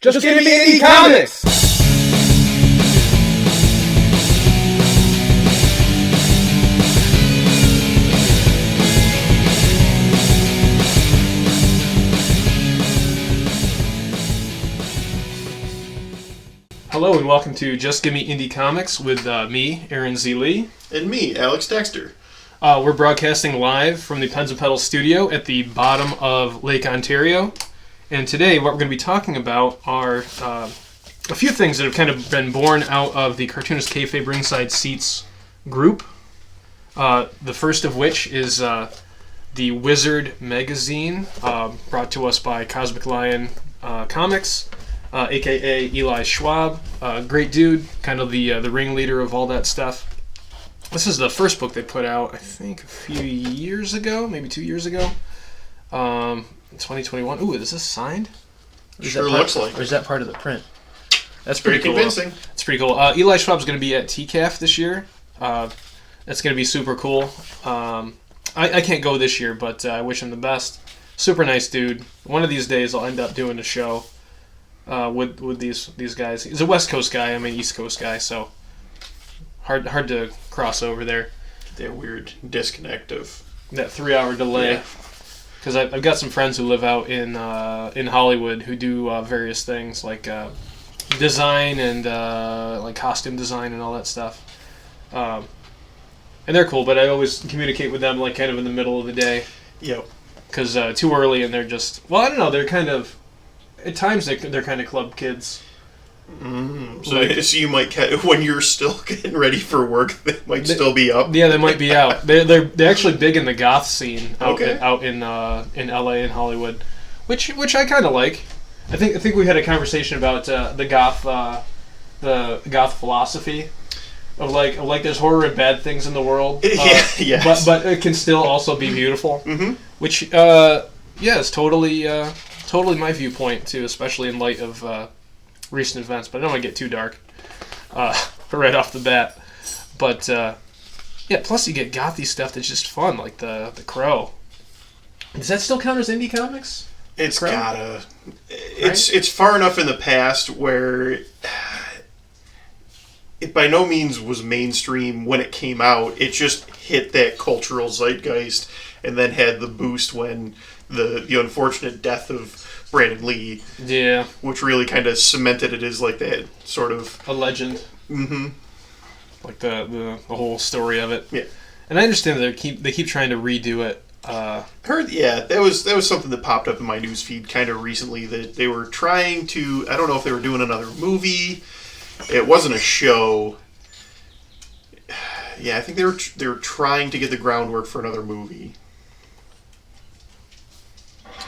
Just give me indie comics! Hello and welcome to Just Gimme Indie Comics with me, Aaron Z. Lee. And me, Alex Dexter. We're broadcasting live from the Pens and Pedals studio at the bottom of Lake Ontario. And today what we're going to be talking about are a few things that have kind of been born out of the Cartoonist Kayfabe Ringside Seats group. The first of which is the Wizerd Megazine, brought to us by Cosmic Lion Comics. a.k.a. Eli Schwab, great dude, kind of the ringleader of all that stuff. This is the first book they put out, I think, a few years ago, maybe 2 years ago, 2021. Ooh, is this signed? Sure looks like. Or is that part of the print? That's pretty cool. convincing. It's pretty cool. Eli Schwab's going to be at TCAF this year. That's going to be super cool. I can't go this year, but I wish him the best. Super nice dude. One of these days I'll end up doing a show with these guys. He's a West Coast guy. I'm an East Coast guy, so hard to cross over there. That weird disconnect of that 3-hour delay. Because I've got some friends who live out in Hollywood who do various things like design and like costume design and all that stuff. And they're cool, but I always communicate with them like kind of in the middle of the day. Yep. Because too early and they're just, well, I don't know, they're kind of, at times they're kind of club kids. So you might, when you're still getting ready for work, they might still be up. Yeah, they might be out. They're actually big in the goth scene out in LA and Hollywood, which I kind of like. I think we had a conversation about the goth philosophy of like there's horror and bad things in the world. Yes. But it can still also be beautiful. Mm-hmm. Which is totally my viewpoint too, especially in light of recent events. But I don't want to get too dark right off the bat. But plus you get gothy stuff that's just fun, like the Crow. Does that still count as indie comics? It's gotta. It's far enough in the past where it by no means was mainstream when it came out. It just hit that cultural zeitgeist and then had the boost when the unfortunate death of Brandon Lee, which really kind of cemented it as like that sort of a legend. Mm-hmm. Like the whole story of it. Yeah, and I understand that they keep trying to redo it. Heard, that was something that popped up in my news feed kind of recently, that they were trying to. I don't know if they were doing another movie. It wasn't a show. Yeah, I think they were trying to get the groundwork for another movie.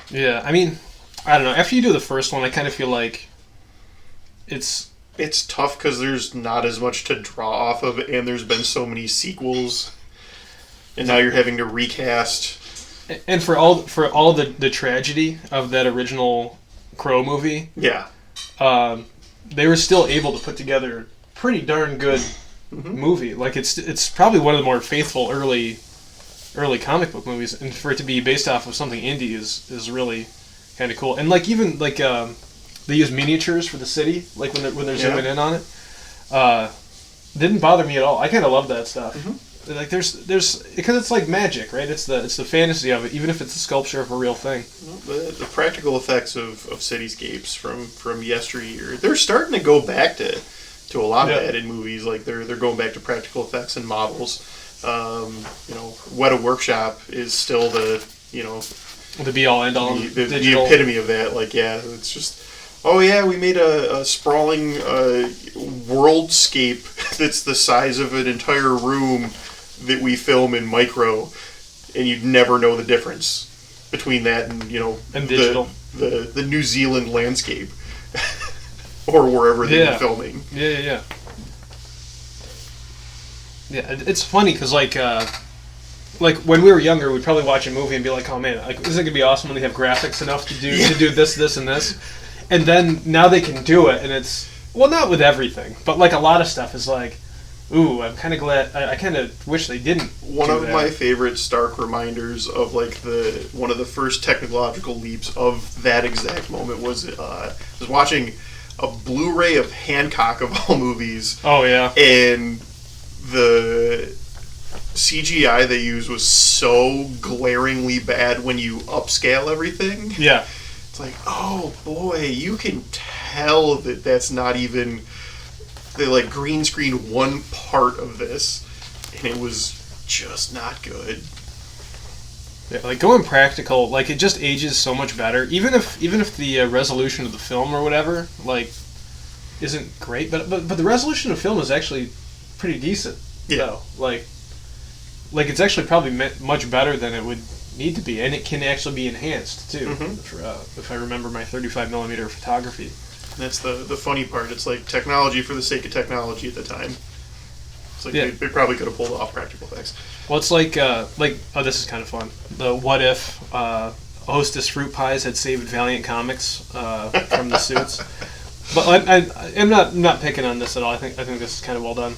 Yeah, I mean, I don't know. After you do the first one, I kind of feel like it's tough because there's not as much to draw off of, and there's been so many sequels, and now you're having to recast. And for all the tragedy of that original Crow movie, they were still able to put together a pretty darn good movie. Like it's probably one of the more faithful early comic book movies, and for it to be based off of something indie is really kind of cool. And like even like they use miniatures for the city, like when they're zooming in on it. Didn't bother me at all. I kind of love that stuff. Mm-hmm. Like there's because it's like magic, right? It's the fantasy of it, even if it's a sculpture of a real thing. The practical effects of cityscapes from yesteryear, they're starting to go back to a lot of that in movies. Like they're going back to practical effects and models. Weta Workshop is still the be all end all, the epitome of that. Like, it's just, we made a sprawling worldscape that's the size of an entire room that we film in micro, and you'd never know the difference between that and and digital, the New Zealand landscape or wherever they were filming. Yeah, it's funny because like when we were younger, we'd probably watch a movie and be like, "Oh man, like isn't it gonna be awesome when they have graphics enough to do this, and this?" And then now they can do it, and it's not with everything, but like a lot of stuff is like, ooh, I'm kind of glad. I kind of wish they didn't. One of my favorite stark reminders of like one of the first technological leaps of that exact moment was I was watching a Blu-ray of Hancock of all movies. Oh yeah. And the CGI they used was so glaringly bad when you upscale everything. Yeah. It's like, oh boy, you can tell that that's not even... They like green screen one part of this, and it was just not good. Yeah, like going practical, like it just ages so much better. Even if the resolution of the film or whatever, like, isn't great, but the resolution of film is actually pretty decent. Yeah. Though. Like it's actually probably much better than it would need to be, and it can actually be enhanced too. Mm-hmm. If I remember my 35mm photography. That's the funny part. It's like technology for the sake of technology at the time. It's like they probably could have pulled off practical effects. Well, it's like oh, this is kind of fun. The what if Hostess Fruit Pies had saved Valiant Comics from the suits. But I'm not picking on this at all. I think this is kind of well done.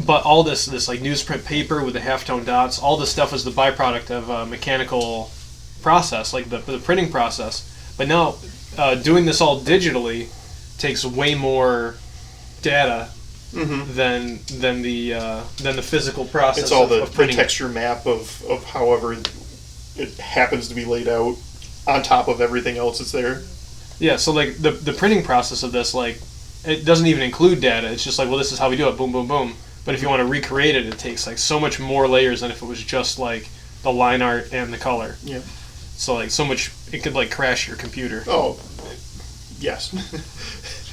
But all this like newsprint paper with the halftone dots, all this stuff was the byproduct of a mechanical process, like the printing process. But now doing this all digitally takes way more data than the physical process. It's all the printing. texture map of however it happens to be laid out on top of everything else that's there. Yeah, so like the printing process of this, like, it doesn't even include data. It's just like, well, this is how we do it, boom, boom, boom. But if you want to recreate it, it takes like so much more layers than if it was just like the line art and the color. Yeah. So like so much, it could like crash your computer. Oh, yes.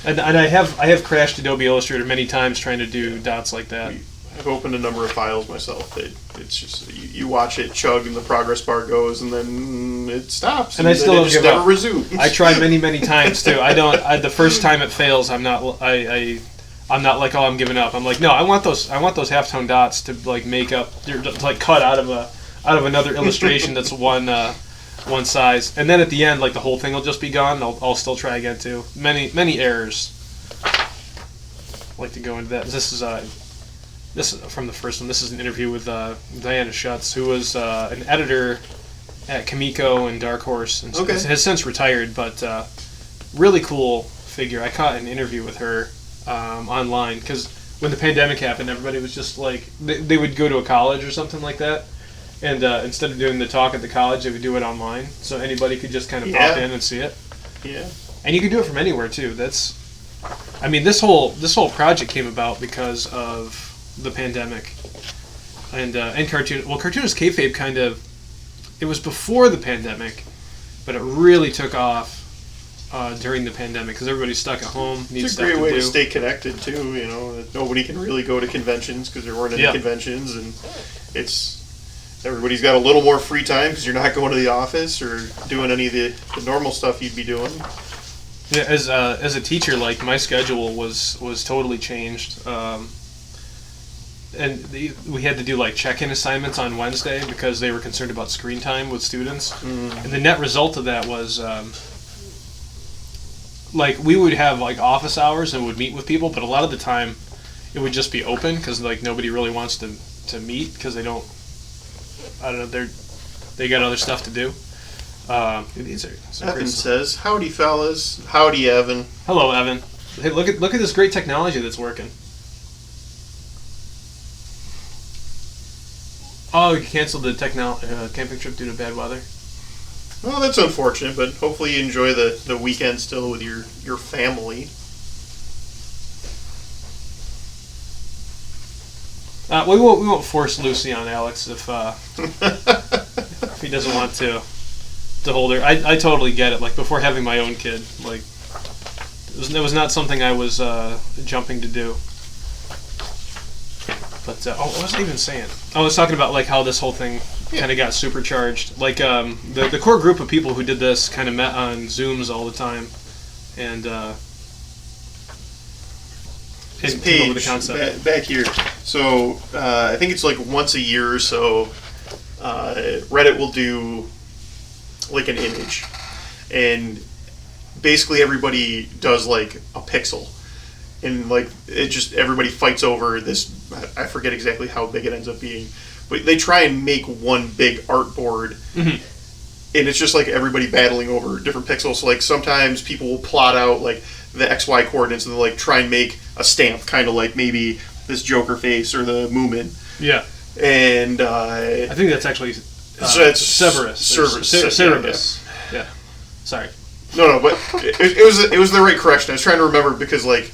And I have crashed Adobe Illustrator many times trying to do dots like that. I've opened a number of files myself. It's just you watch it chug and the progress bar goes and then it stops and I still don't give up. Resumes. I try many times too. The first time it fails, I'm not like, oh, I'm giving up. I'm like, no, I want those halftone dots to like make up, to like cut out of another illustration that's one size, and then at the end, like the whole thing will just be gone. I'll still try again too. Many errors. I'd like to go into that. This is from the first one. This is an interview with Diana Schutz, who was an editor at Kamiko and Dark Horse, and has since retired, but really cool figure. I caught an interview with her online because when the pandemic happened, everybody was just like they would go to a college or something like that. And instead of doing the talk at the college, they would do it online, so anybody could just kind of pop in and see it. Yeah. And you could do it from anywhere too. This whole project came about because of the pandemic, and Cartoonist Kayfabe kind of, it was before the pandemic, but it really took off during the pandemic because everybody's stuck at home. It's a great way to stay connected too. You know, nobody can really go to conventions because there weren't any conventions, and everybody's got a little more free time because you're not going to the office or doing any of the normal stuff you'd be doing. Yeah, as a teacher, like my schedule was totally changed, and we had to do like check-in assignments on Wednesday because they were concerned about screen time with students. And the net result of that was like we would have like office hours and would meet with people, but a lot of the time it would just be open because like nobody really wants to meet because they don't. I don't know. They got other stuff to do. These are Evan says, "Howdy, fellas. Howdy, Evan." Hello, Evan. Hey, look at this great technology that's working. Oh, you canceled the camping trip due to bad weather. Well, that's unfortunate, but hopefully you enjoy the weekend still with your family. We won't force Lucy on Alex if he doesn't want to hold her. I totally get it. Like before having my own kid, like it was not something I was jumping to do. But what was I even saying? I was talking about like how this whole thing kind of got supercharged. Like the core group of people who did this kind of met on Zooms all the time, and his page the concept. Back here. So I think it's like once a year or so. Reddit will do like an image, and basically everybody does like a pixel, and like it just everybody fights over this. I forget exactly how big it ends up being, but they try and make one big artboard. And it's just like everybody battling over different pixels. So like sometimes people will plot out like the XY coordinates and like try and make a stamp, kind of like maybe this Joker face or the Moomin. Yeah. And I think that's actually so it's Cerberus. Cerberus. Yeah. Sorry. No, but it was the right correction. I was trying to remember because like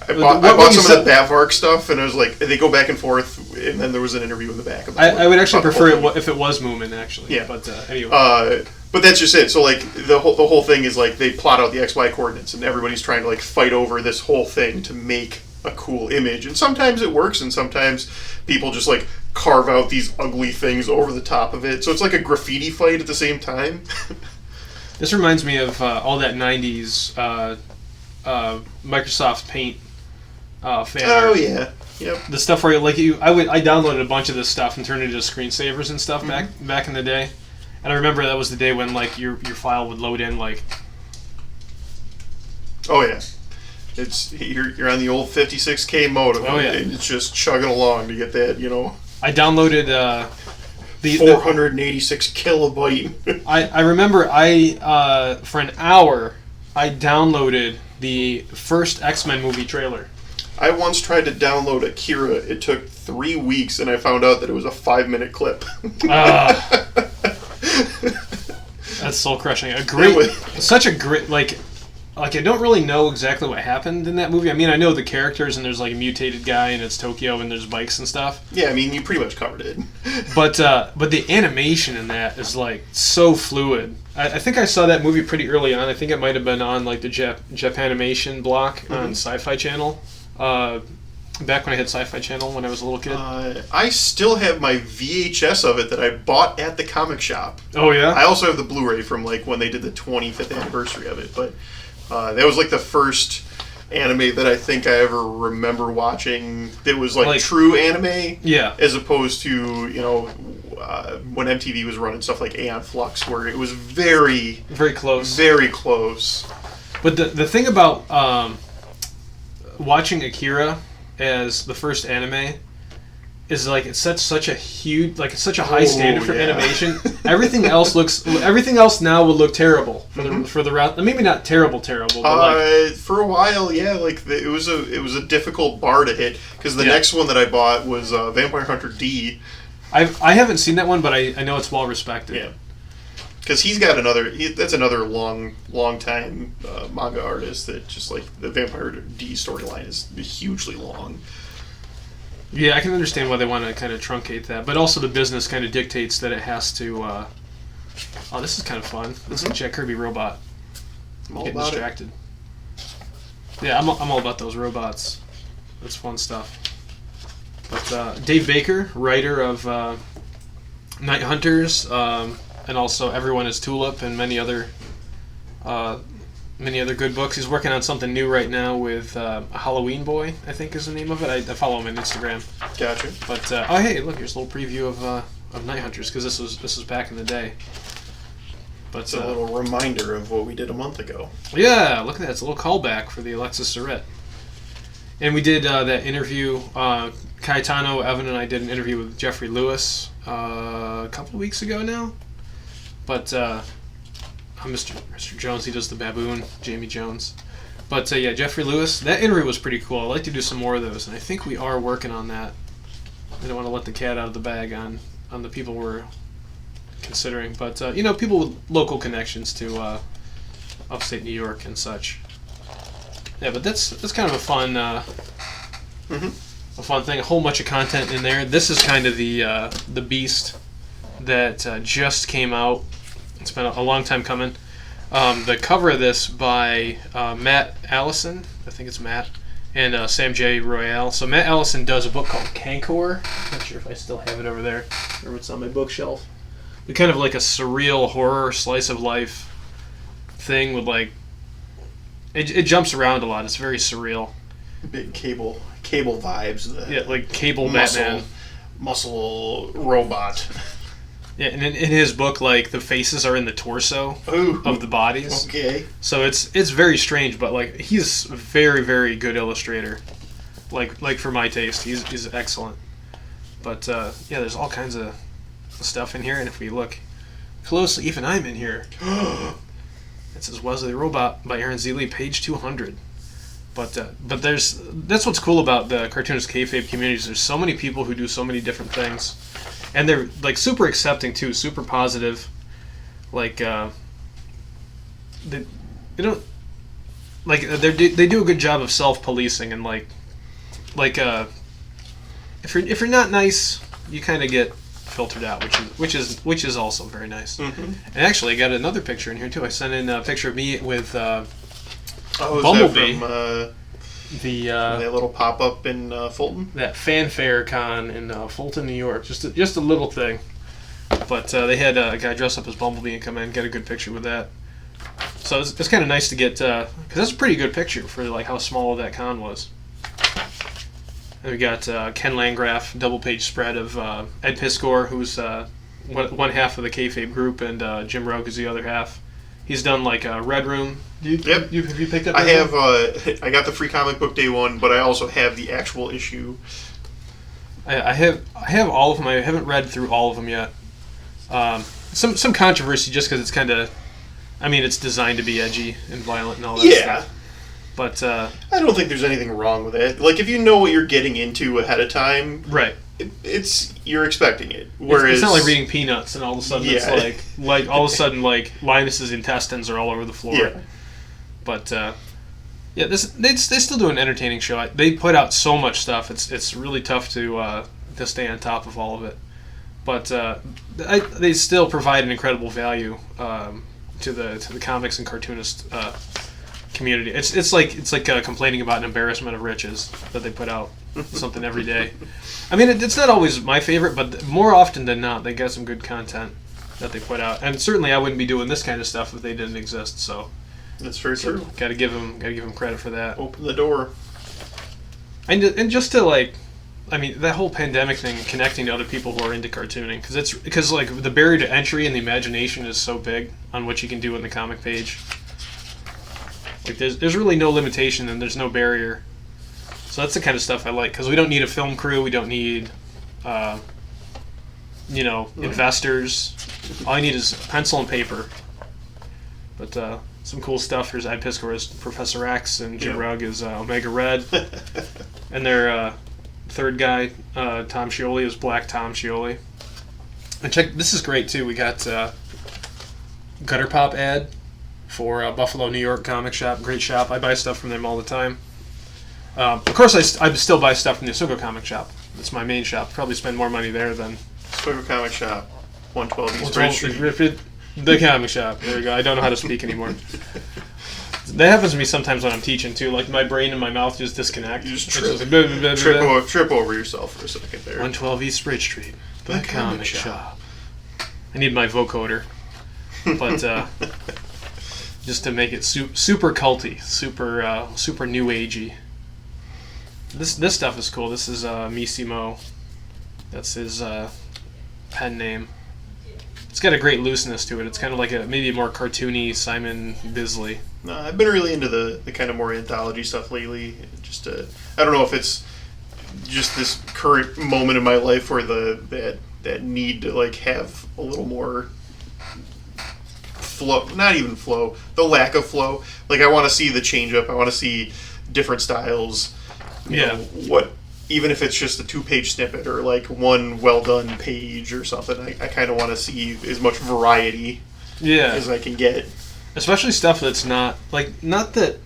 I bought some of the Bavark stuff, and I was like, they go back and forth, and then there was an interview in the back of the I would actually prefer it if it was Moomin, actually. Yeah. But anyway. But that's just it. So like the whole thing is like they plot out the XY coordinates, and everybody's trying to like fight over this whole thing to make a cool image. And sometimes it works, and sometimes people just like carve out these ugly things over the top of it. So it's like a graffiti fight at the same time. This reminds me of all that '90s Microsoft Paint fan art. Oh yeah, yep. The stuff where like I downloaded a bunch of this stuff and turned it into screensavers and stuff back in the day. And I remember that was the day when like your file would load in like. Oh yeah, you're on the old 56K modem. Oh yeah, and it's just chugging along to get that, you know. I downloaded the 486 kilobyte. I remember for an hour I downloaded the first X-Men movie trailer. I once tried to download Akira. It took 3 weeks, and I found out that it was a 5-minute clip. That's soul crushing. Such a great like I don't really know exactly what happened in that movie. I mean, I know the characters, and there's like a mutated guy, and it's Tokyo, and there's bikes and stuff. Yeah, I mean, you pretty much covered it. But the animation in that is like so fluid. I think I saw that movie pretty early on. I think it might have been on like the Japanimation block on Sci-Fi Channel. Back when I had Sci-Fi Channel when I was a little kid. I still have my VHS of it that I bought at the comic shop. Oh yeah. I also have the Blu-ray from like when they did the 25th anniversary of it, but that was like the first anime that I think I ever remember watching that was like true anime. Yeah. As opposed to, you know, when MTV was running stuff like Aeon Flux, where it was very close. Very close. But the thing about watching Akira as the first anime is like it sets such a huge, like it's such a high standard for animation. Everything else now will look terrible for the route. Maybe not terrible, but for a while, yeah, like it was a difficult bar to hit because the next one that I bought was Vampire Hunter D. I haven't seen that one, but I know it's well respected. Yeah, because he's got that's another long time manga artist that just like the Vampire Hunter D storyline is hugely long. Yeah, I can understand why they want to kind of truncate that, but also the business kind of dictates that it has to. Oh, this is kind of fun. This is a Jack Kirby robot. I'm all getting about distracted. Yeah, I'm all about those robots. That's fun stuff. But Dave Baker, writer of Night Hunters, and also Everyone is Tulip, and many other good books. He's working on something new right now with Halloween Boy, I think is the name of it. I follow him on Instagram. Gotcha. But oh hey, look, here's a little preview of Night Hunters because this was back in the day. But it's a little reminder of what we did a month ago. Yeah, look at that. It's a little callback for the Alexis Surrett. And we did that interview. Cayetano, Evan, and I did an interview with Jeffrey Lewis a couple of weeks ago now. But Mr. Jones, he does the baboon, Jamie Jones. But yeah, Jeffrey Lewis, that interview was pretty cool. I'd like to do some more of those, and I think we are working on that. I don't want to let the cat out of the bag on the people we're considering. But, people with local connections to upstate New York and such. Yeah, but that's kind of a fun a fun thing. A whole bunch of content in there. This is kind of the beast that just came out. It's been a long time coming. The cover of this by Matt Allison, I think it's Matt, and Sam J. Royale. So Matt Allison does a book called Cankor. I'm not sure if I still have it over there or if it's on my bookshelf. But kind of like a surreal horror slice of life thing with like it jumps around a lot. It's very surreal. Big cable vibes. Yeah, like cable Batman. Muscle robot. Yeah, and in his book, like the faces are in the torso of the bodies. Okay. So it's very strange, but like he's a very, very good illustrator. Like for my taste, he's excellent. But yeah, there's all kinds of stuff in here, and if we look closely, even I'm in here. It says Wesley the Robot by Aaron Zeeley, page 200. But that's what's cool about the Cartoonist Kayfabe communities. There's so many people who do so many different things, and they're like super accepting too, super positive. Like they don't like they do a good job of self-policing, and like if you're not nice, you kind of get filtered out, which is also very nice. Mm-hmm. And actually, I got another picture in here too. I sent in a picture of me with Bumblebee. That that little pop up in Fulton. That fanfare con in Fulton, New York. Just a little thing, but they had a guy dress up as Bumblebee and come in and get a good picture with that. So it's kind of nice to get because that's a pretty good picture for like how small that con was. And we got Ken Landgraf, double page spread of Ed Piskor, who's one half of the Kayfabe group, and Jim Rogue is the other half. He's done like Red Room. Yep. Have you picked up? I have. I got the free comic book day one, but I also have the actual issue. I have all of them. I haven't read through all of them yet. Some controversy just because it's kind of. I mean, it's designed to be edgy and violent and all that stuff. But I don't think there's anything wrong with it. Like, if you know what you're getting into ahead of time, right? You're expecting it. Whereas it's not like reading Peanuts and all of a sudden it's like all of a sudden like Linus's intestines are all over the floor. Yeah. But they still do an entertaining show. They put out so much stuff. It's really tough to stay on top of all of it. But they still provide an incredible value to the comics and cartoonist community. It's like complaining about an embarrassment of riches that they put out something every day. I mean, it's not always my favorite, but more often than not, they get some good content that they put out. And certainly, I wouldn't be doing this kind of stuff if they didn't exist. So that's very true. Got to give them credit for that. Open the door. And just to like, I mean, that whole pandemic thing, connecting to other people who are into cartooning, because like the barrier to entry and the imagination is so big on what you can do in the comic page. Like there's really no limitation and there's no barrier. So that's the kind of stuff I like, because we don't need a film crew, we don't need, investors. All I need is pencil and paper. But some cool stuff. Here's Ed Piskor as Professor X, and Jim Rugg is Omega Red. And their third guy, Tom Scioli, is Black Tom Scioli. And check, this is great too. We got Gutter Pop ad for Buffalo, New York comic shop. Great shop. I buy stuff from them all the time. Of course, I still buy stuff from the Asuka comic shop. It's my main shop. Probably spend more money there than Asuka comic shop, 112 East Bridge Street. The comic shop. There we go. I don't know how to speak anymore. That happens to me sometimes when I'm teaching too. Like my brain and my mouth just disconnect. You just trip over yourself for a second there. 112 East Bridge Street. The comic shop. I need my vocoder, but just to make it super culty, super new agey. This stuff is cool. This is Missimo. That's his pen name. It's got a great looseness to it. It's kind of like maybe a more cartoony Simon Bisley. No, I've been really into the kind of more anthology stuff lately. Just I don't know if it's just this current moment in my life where that need to like have a little more flow, not even flow, the lack of flow. Like I want to see the change up. I want to see different styles. You know, what, even if it's just a 2-page snippet or like one well done page or something, I kind of want to see as much variety as I can get. Especially stuff that's not that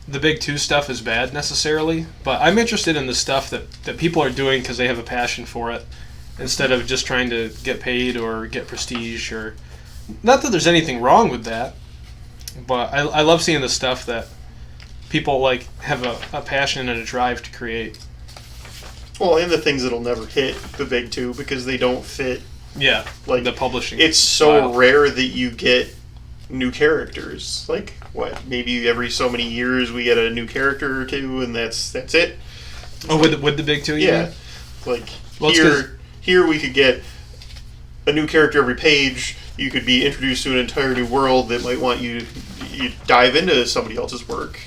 the big two stuff is bad necessarily, but I'm interested in the stuff that people are doing because they have a passion for it instead of just trying to get paid or get prestige. Or not that there's anything wrong with that, but I love seeing the stuff that people like have a passion and a drive to create. Well, and the things that'll never hit the big two because they don't fit. Yeah, like the publishing. It's so rare that you get new characters. Like what? Maybe every so many years we get a new character or two, and that's it. Oh, with the big two, yeah. Like here we could get a new character every page. You could be introduced to an entire new world that might want you dive into somebody else's work.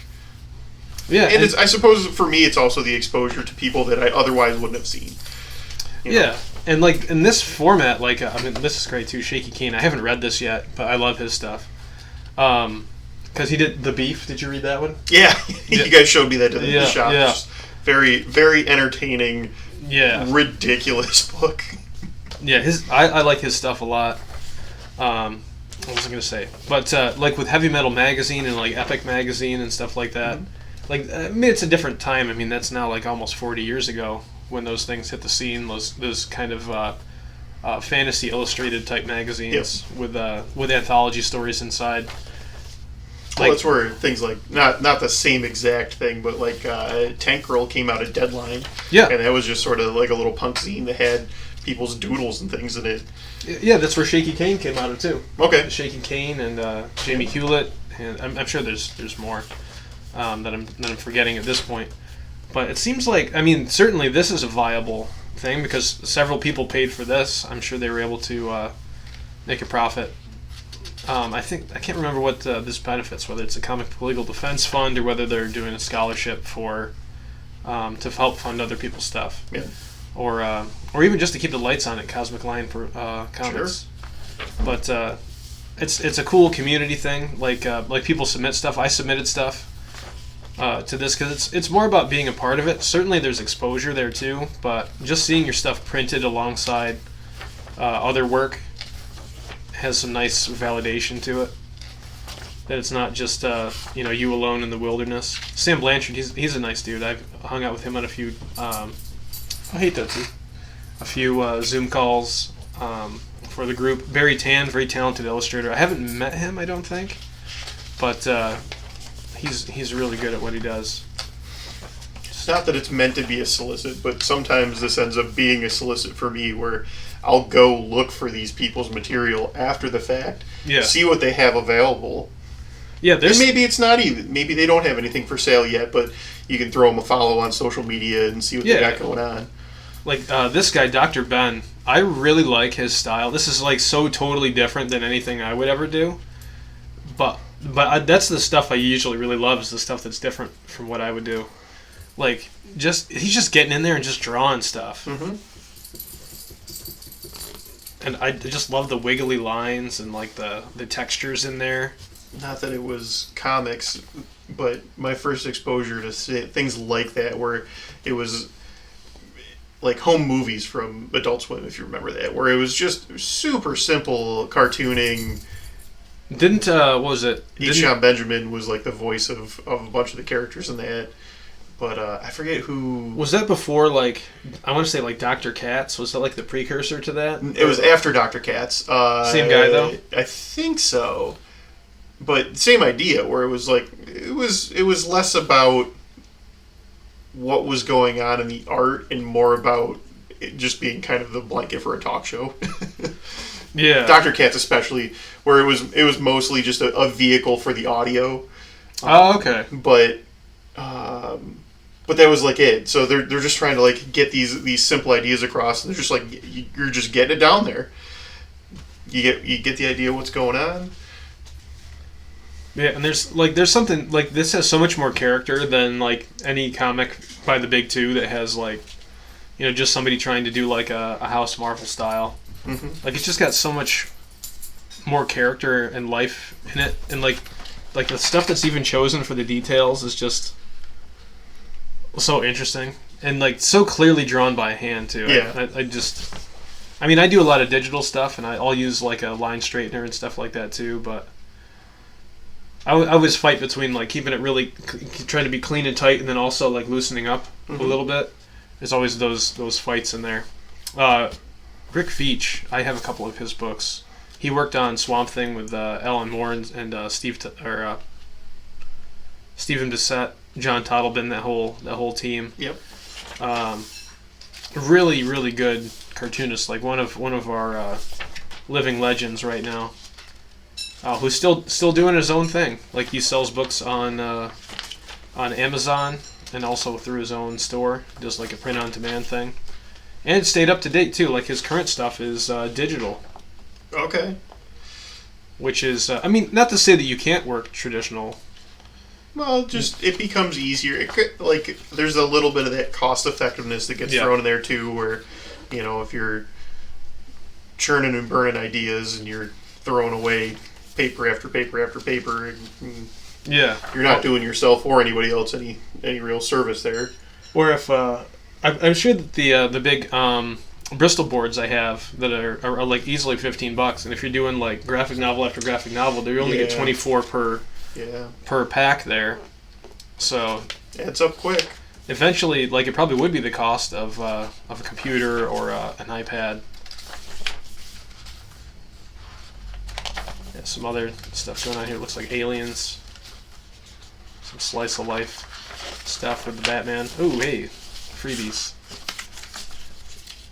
Yeah, and I suppose for me it's also the exposure to people that I otherwise wouldn't have seen. You know? And like in this format, like I mean, this is great too. Shaky Kane. I haven't read this yet, but I love his stuff. Because he did The Beef. Did you read that one? Yeah, you guys showed me that in the shop. Yeah. Very, very entertaining. Yeah. Ridiculous book. Yeah, I like his stuff a lot. What was I going to say? But like with Heavy Metal Magazine and like Epic Magazine and stuff like that, like I mean it's a different time. I mean that's now like almost 40 years ago when those things hit the scene. Those kind of fantasy illustrated type magazines with anthology stories inside. Well, that's where things like not the same exact thing, but like Tank Girl came out at Deadline. Yeah, and that was just sort of like a little punk zine that had people's doodles and things in it. Yeah, that's where Shaky Kane came out of too. Okay, Shaky Kane and Jamie Hewlett, and I'm sure there's more that I'm forgetting at this point. But it seems like, I mean, certainly this is a viable thing because several people paid for this. I'm sure they were able to make a profit. I can't remember what this benefits, whether it's a comic legal defense fund or whether they're doing a scholarship for to help fund other people's stuff. Yeah. Or even just to keep the lights on at Cosmic Line for comics. Sure. But it's a cool community thing. Like people submit stuff. I submitted stuff to this because it's more about being a part of it. Certainly there's exposure there too, but just seeing your stuff printed alongside other work has some nice validation to it. That it's not just you alone in the wilderness. Sam Blanchard, he's a nice dude. I've hung out with him on a few. I hate that too. A few Zoom calls for the group. Barry Tan, very talented illustrator. I haven't met him, I don't think, but he's really good at what he does. It's not that it's meant to be a solicit, but sometimes this ends up being a solicit for me, where I'll go look for these people's material after the fact, see what they have available. Yeah, and maybe it's not even. Maybe they don't have anything for sale yet, but you can throw them a follow on social media and see what they got going on. Like this guy, Dr. Ben, I really like his style. This is like so totally different than anything I would ever do. But that's the stuff I usually really love, is the stuff that's different from what I would do. Like he's just getting in there and just drawing stuff. Mm-hmm. And I just love the wiggly lines and like the textures in there. Not that it was comics, but my first exposure to things like that, where it was like home movies from Adult Swim, if you remember that, where it was just super simple cartooning. Didn't what was it? Sean Benjamin was like the voice of a bunch of the characters in that. But I forget who... Was that before, like, I want to say, like, Dr. Katz? Was that, like, the precursor to that? It was after Dr. Katz. Same guy, though? I think so. But same idea, where it was, like, it was less about what was going on in the art and more about it just being kind of the blanket for a talk show. Yeah. Dr. Katz especially, where it was mostly just a vehicle for the audio. Oh, okay. But that was like it. So they're just trying to like get these simple ideas across, and they're just like you're just getting it down there. You get the idea of what's going on. Yeah, and there's something like this has so much more character than like any comic by the big two that has like just somebody trying to do like a House Marvel style. Mm-hmm. Like it's just got so much more character and life in it, and like the stuff that's even chosen for the details is just so interesting and like so clearly drawn by hand too. Yeah. I mean, I do a lot of digital stuff, and I'll use like a line straightener and stuff like that too. But I always fight between like keeping it really trying to be clean and tight, and then also like loosening up a little bit. There's always those fights in there. Rick Veitch, I have a couple of his books. He worked on Swamp Thing with Alan Moore and Stephen Bissett, John Toddleben, that whole team. Yep. Really, really good cartoonist, like one of our living legends right now. Who's still doing his own thing. Like he sells books on Amazon and also through his own store, does like a print on demand thing, and it stayed up to date too. Like his current stuff is digital. Okay. Which is, I mean, not to say that you can't work traditional. Well, just it becomes easier. It could, like there's a little bit of that cost effectiveness that gets thrown in there too, where if you're churning and burning ideas and you're throwing away paper after paper after paper. And yeah. You're not doing yourself or anybody else any real service there. Or if I'm sure that the big Bristol boards I have that are like easily $15, and if you're doing like graphic novel after graphic novel, they only get 24 per pack there. So adds up quick. Eventually, like it probably would be the cost of a computer or an iPad. Yeah, some other stuff going on here. It looks like Aliens. Some slice of life stuff with the Batman. Oh, hey, freebies.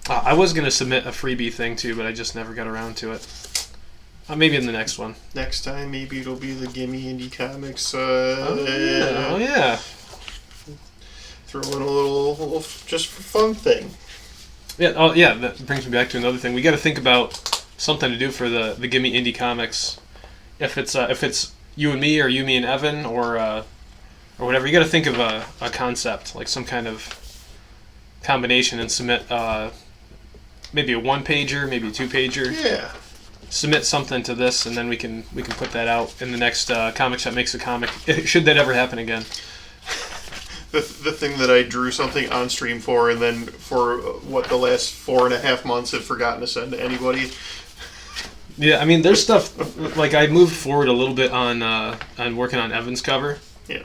I was going to submit a freebie thing too, but I just never got around to it. Maybe in the next one. Next time, maybe it'll be the Gimmie Indie Comics. Oh, yeah. Throw in a little just for fun thing. Yeah. Oh, yeah. That brings me back to another thing. We got to think about something to do for the Gimmie Indie Comics. If it's you and me, or you, me, and Evan, or whatever, you got to think of a concept, like some kind of combination, and submit maybe a 1-pager, maybe a 2-pager. Yeah. Submit something to this, and then we can put that out in the next Comic Shop Makes a Comic. Should that ever happen again? The thing that I drew something on stream for, and then for the last 4.5 months have forgotten to send to anybody. Yeah, I mean, there's stuff like I moved forward a little bit on working on Evan's cover. Yeah.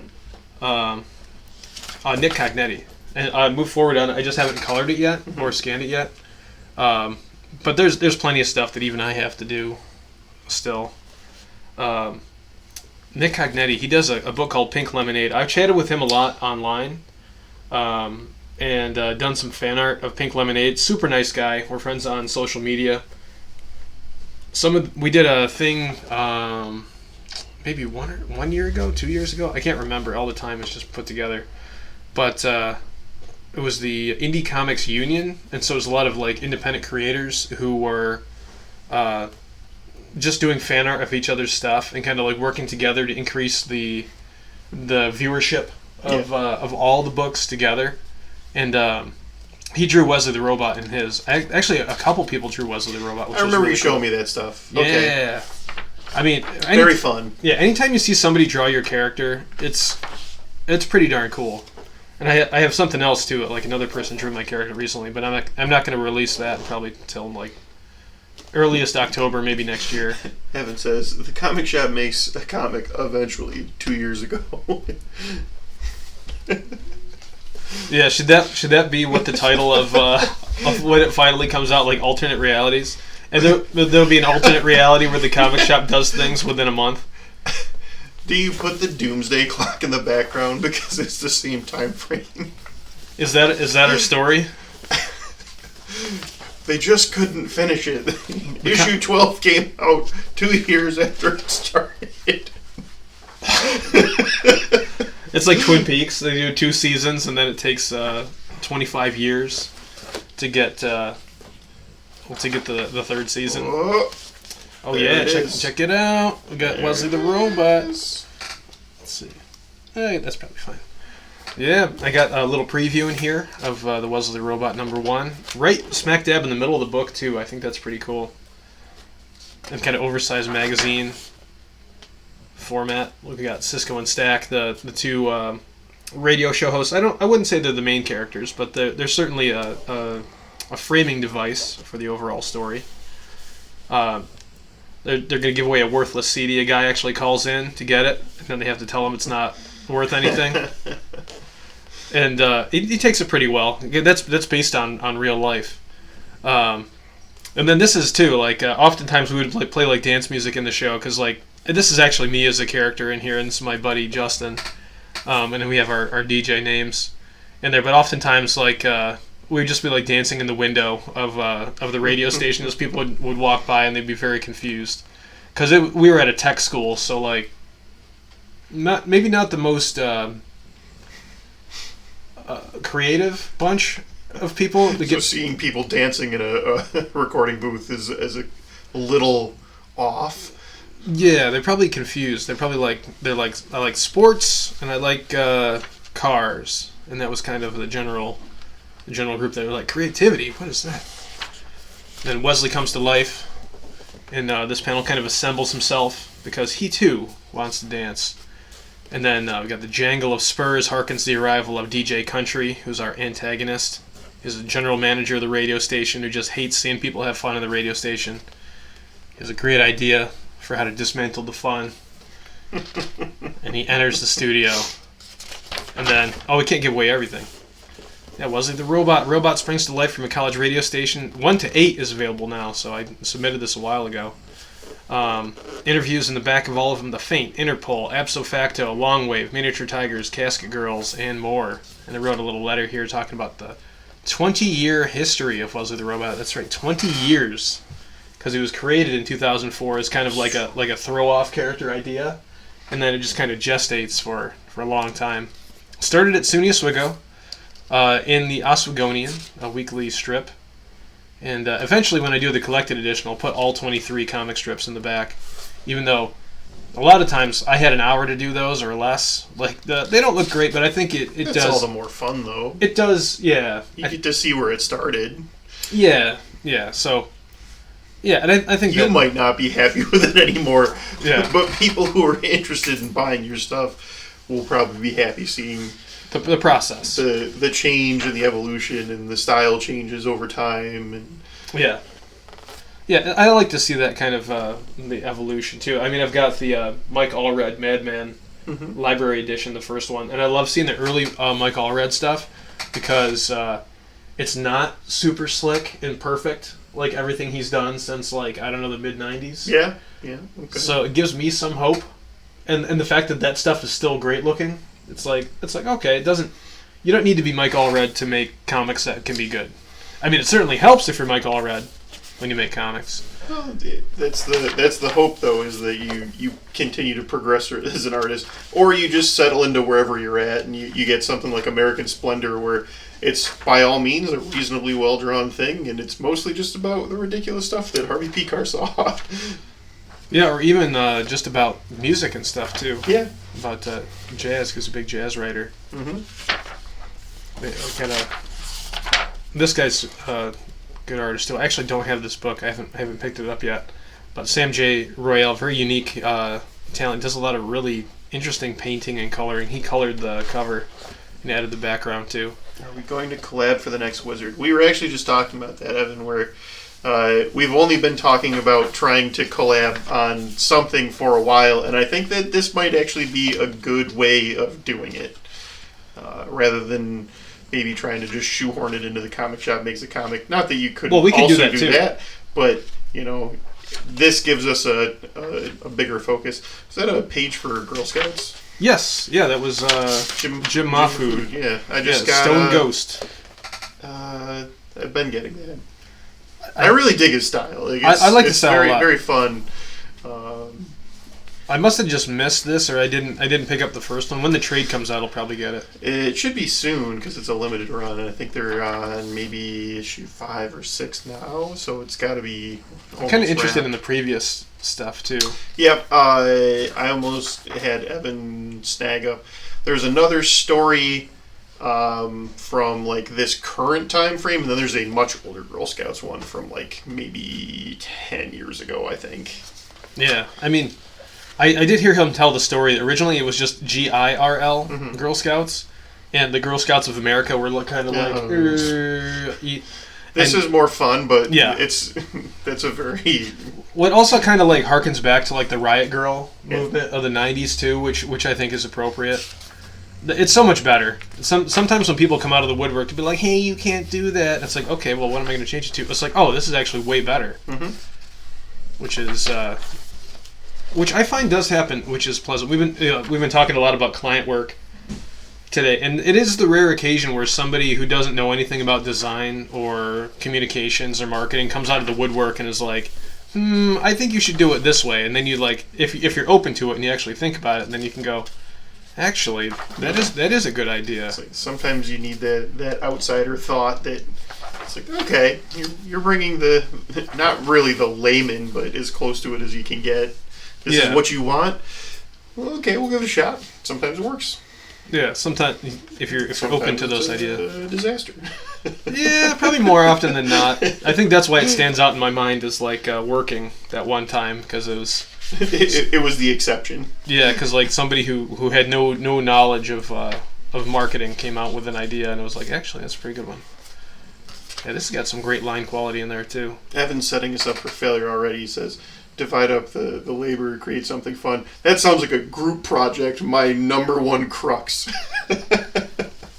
Nick Cognetti, and I moved forward on it. I just haven't colored it yet or scanned it yet. But there's plenty of stuff that even I have to do still. Nick Cognetti, he does a book called Pink Lemonade. I've chatted with him a lot online, and done some fan art of Pink Lemonade. Super nice guy. We're friends on social media. We did a thing maybe 1 year ago, 2 years ago. I can't remember. All the time it's just put together. But it was the Indie Comics Union, and so it was a lot of like independent creators who were just doing fan art of each other's stuff and kind of like working together to increase the viewership of all the books together. And he drew Wesley the Robot in his. Actually, a couple people drew Wesley the Robot. Which I remember really you showing me that stuff. Yeah. Okay. I mean, very fun. Yeah, anytime you see somebody draw your character, it's pretty darn cool. And I have something else too. Like another person drew my character recently, but I'm not going to release that probably until like earliest October, maybe next year. Evan says the comic shop makes a comic eventually 2 years ago. Yeah, should that be what the title of when it finally comes out, like alternate realities? And there'll be an alternate reality where the comic shop does things within a month. Do you put the doomsday clock in the background because it's the same time frame? Is that our story? They just couldn't finish it. Issue 12 came out 2 years after it started. It's like Twin Peaks. They do 2 seasons, and then it takes 25 years to get the third season. Oh yeah, check it out. We got Wesley the Robot. Let's see. Hey, that's probably fine. Yeah, I got a little preview in here of the Wesley the Robot #1. Right smack dab in the middle of the book, too. I think that's pretty cool. And kind of oversized magazine format. Look, we got Cisco and Stack, the two radio show hosts. I wouldn't say they're the main characters, but they're certainly a framing device for the overall story. They're going to give away a worthless CD. A guy actually calls in to get it, and then they have to tell him it's not worth anything. And he takes it pretty well. That's based on real life. And then this is too, like oftentimes we would play like dance music in the show, because like this is actually me as a character in here, and this is my buddy Justin. And then we have our DJ names in there. But oftentimes like we'd just be like dancing in the window of the radio station as people would walk by, and they'd be very confused, because we were at a tech school, so like maybe not the most creative bunch of people. So seeing people dancing in a recording booth is a little off. Yeah, they're probably confused. They're I like sports and I like cars, and that was kind of the general group. They were like, creativity, what is that? Then Wesley comes to life in this panel kind of assembles himself because he too wants to dance. And then we got the jangle of spurs harkens the arrival of DJ Country, who's our antagonist. He's a general manager of the radio station who just hates seeing people have fun at the radio station. He has a great idea for how to dismantle the fun. And he enters the studio. And then, we can't give away everything. Yeah, Wesley the Robot. Robot springs to life from a college radio station. 1 to 8 is available now, so I submitted this a while ago. Interviews in the back of all of them: The Faint, Interpol, Abso Facto, Longwave, Miniature Tigers, Casket Girls, and more. And I wrote a little letter here talking about the 20-year history of Wesley the Robot. That's right, 20 years. Because he was created in 2004 as kind of like a throw-off character idea. And then it just kind of gestates for a long time. Started at SUNY Oswego in the Oswegonian, a weekly strip. And eventually, when I do the collected edition, I'll put all 23 comic strips in the back. Even though a lot of times I had an hour to do those or less. Like they don't look great, but I think it does. It's all the more fun, though. It does, yeah. You get to see where it started. Yeah. So, yeah, and I think you might not be happy with it anymore. Yeah. But people who are interested in buying your stuff will probably be happy seeing the process, the change and the evolution and the style changes over time. And yeah, I like to see that kind of the evolution too. I mean, I've got the Mike Allred Madman Library Edition, the first one, and I love seeing the early Mike Allred stuff because it's not super slick and perfect like everything he's done since the mid '90s. Yeah. Okay. So it gives me some hope, and the fact that stuff is still great looking. It's like okay, it doesn't. You don't need to be Mike Allred to make comics that can be good. I mean, it certainly helps if you're Mike Allred when you make comics. Well, that's the hope, though, is that you continue to progress as an artist, or you just settle into wherever you're at, and you get something like American Splendor, where it's by all means a reasonably well drawn thing, and it's mostly just about the ridiculous stuff that Harvey Pekar saw. Yeah, or even just about music and stuff too. Yeah. About jazz, because he's a big jazz writer. Mm-hmm. This guy's a good artist too. I actually don't have this book. I haven't picked it up yet. But Sam J. Royale, very unique talent. Does a lot of really interesting painting and coloring. He colored the cover and added the background too. Are we going to collab for the next Wizerd? We were actually just talking about that, Evan, where we've only been talking about trying to collab on something for a while, and I think that this might actually be a good way of doing it, rather than maybe trying to just shoehorn it into the comic shop makes a comic. Not that you couldn't we could also do that, but this gives us a bigger focus. Is that a page for Girl Scouts? Yes, yeah, that was Jim Mahfood. Yeah, I just got Stone Ghost. I've been getting that. I really dig his style. I like the style very, a lot. very fun. I must have just missed this, or I didn't pick up the first one. When the trade comes out, I'll probably get it. It should be soon because it's a limited run, and I think they're on maybe issue 5 or 6 now. So it's got to be. I'm kind of interested in the previous stuff too. Yep, I almost had Evan snag up. There's another story from this current time frame, and then there's a much older Girl Scouts one from maybe 10 years ago, I think. Yeah, I mean, I did hear him tell the story. Originally, it was just GIRL, Girl Scouts, and the Girl Scouts of America were kind of This is more fun, but yeah, that's a very. What also kind of harkens back to the Riot Girl movement of the '90s too, which I think is appropriate. It's so much better. Sometimes when people come out of the woodwork to be like, "Hey, you can't do that," and it's like, okay, well, what am I going to change it to? It's like, oh, this is actually way better. Mm-hmm. Which I find does happen, which is pleasant. We've been talking a lot about client work today, and it is the rare occasion where somebody who doesn't know anything about design or communications or marketing comes out of the woodwork and is like, I think you should do it this way. And then you if you're open to it and you actually think about it, and then you can go, actually, that is a good idea. Sometimes you need that outsider thought that it's okay, you're bringing the not really the layman, but as close to it as you can get. This is what you want. Well, okay, we'll give it a shot. Sometimes it works. Yeah, sometimes if you're open to those ideas. Disaster. Yeah, probably more often than not. I think that's why it stands out in my mind as like working that one time because it was. It was the exception. Yeah, because like somebody who had no knowledge of marketing came out with an idea and it was like, actually, that's a pretty good one. Yeah, this has got some great line quality in there too. Evan's setting us up for failure already. He says, divide up the labor, create something fun. That sounds like a group project, my number one crux.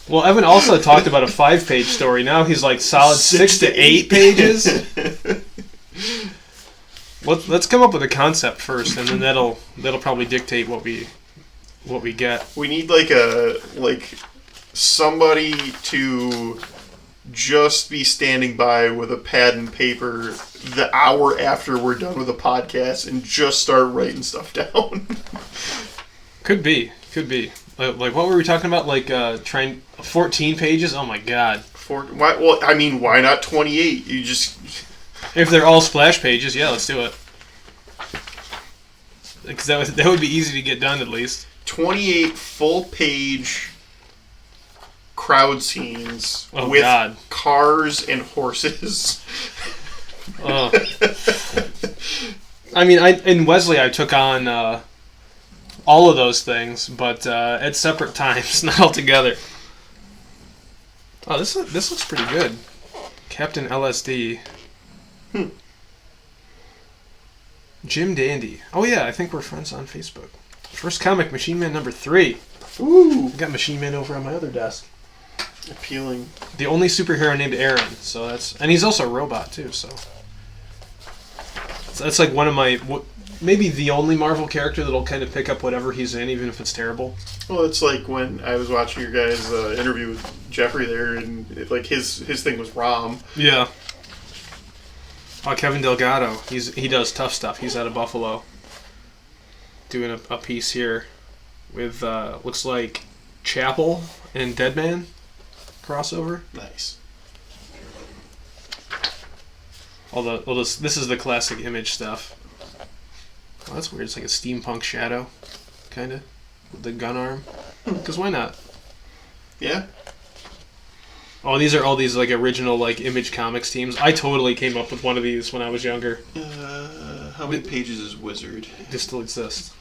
Well, Evan also talked about a 5-page story. Now he's like solid 6 to 8 pages. Let's come up with a concept first, and then that'll probably dictate what we get. We need like somebody to just be standing by with a pad and paper the hour after we're done with the podcast and just start writing stuff down. Could be. Like what were we talking about? Like trying 14 pages? Oh my god. Why not 28? You just if they're all splash pages, yeah, let's do it. Because that would be easy to get done at least. 28 full page crowd scenes with God. Cars and horses. Oh. I mean, in Wesley I took on all of those things, but at separate times, not all together. Oh, this looks pretty good. Captain LSD. Jim Dandy. Oh yeah, I think we're friends on Facebook. First comic, Machine Man number 3. Ooh. I got Machine Man over on my other desk. Appealing. The only superhero named Aaron, so and he's also a robot too, so that's like one of my, maybe the only Marvel character that'll kind of pick up whatever he's in, even if it's terrible. Well, it's like when I was watching your guys' interview with Jeffrey there, and like his thing was Rom. Yeah. Oh, Kevin Delgado. He does tough stuff. He's out of Buffalo. Doing a piece here with looks like Chapel and Deadman crossover. Nice. Although this is the classic Image stuff. Oh, that's weird. It's like a steampunk shadow, kind of, with the gun arm. Because why not? Yeah. Oh, these are all these like original like Image Comics teams. I totally came up with one of these when I was younger. How many pages is Wizerd? They still exist.